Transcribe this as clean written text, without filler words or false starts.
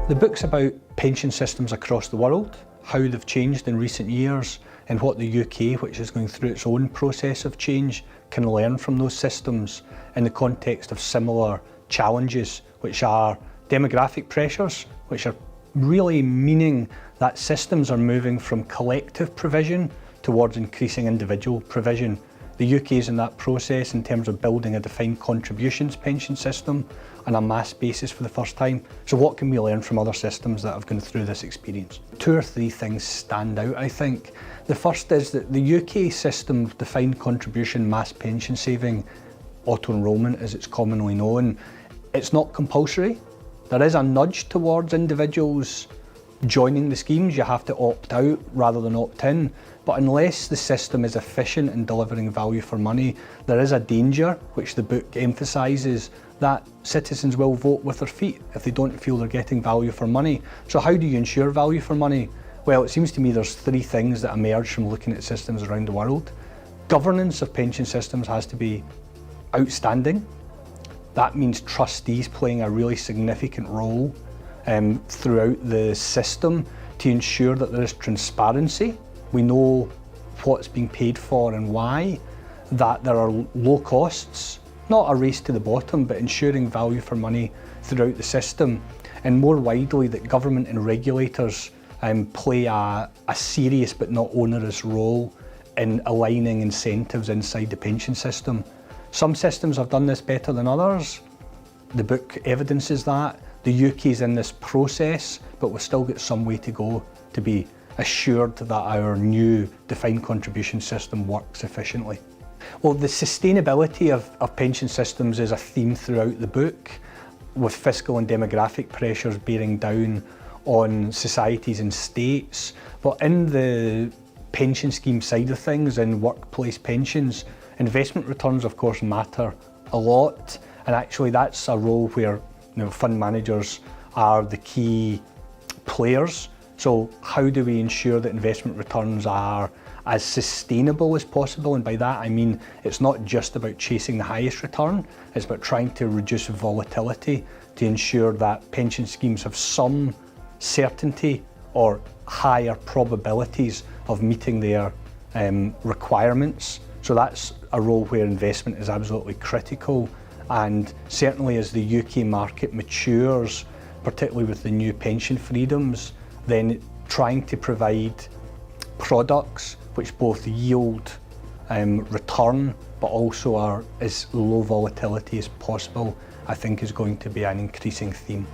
The book's about pension systems across the world, how they've changed in recent years, and what the UK, which is going through its own process of change, can learn from those systems in the context of similar challenges, which are demographic pressures, which are really meaning that systems are moving from collective provision towards increasing individual provision. The UK is in that process in terms of building a defined contributions pension system on a mass basis for the first time. So what can we learn from other systems that have gone through this experience? 2 or 3 things stand out, I think. The first is that the UK system of defined contribution mass pension saving, auto-enrolment as it's commonly known, it's not compulsory. There is a nudge towards individuals joining the schemes. You have to opt out rather than opt in. But unless the system is efficient in delivering value for money, there is a danger, which the book emphasises, that citizens will vote with their feet if they don't feel they're getting value for money. So how do you ensure value for money? Well, it seems to me there's 3 things that emerge from looking at systems around the world. Governance of pension systems has to be outstanding. That means trustees playing a really significant role throughout the system to ensure that there is transparency. We know what's being paid for and why, that there are low costs, not a race to the bottom, but ensuring value for money throughout the system, and more widely that government and regulators play a serious but not onerous role in aligning incentives inside the pension system. Some systems have done this better than others. The book evidences that. The UK is in this process, but we've still got some way to go to be assured that our new defined contribution system works efficiently. Well, the sustainability of pension systems is a theme throughout the book, with fiscal and demographic pressures bearing down on societies and states. But in the pension scheme side of things, in workplace pensions, investment returns of course matter a lot, and actually that's a role where fund managers are the key players. So how do we ensure that investment returns are as sustainable as possible? And by that I mean it's not just about chasing the highest return, it's about trying to reduce volatility to ensure that pension schemes have some certainty or higher probabilities of meeting their requirements. So that's a role where investment is absolutely critical, and certainly as the UK market matures, particularly with the new pension freedoms, then trying to provide products which both yield return but also are as low volatility as possible, I think is going to be an increasing theme.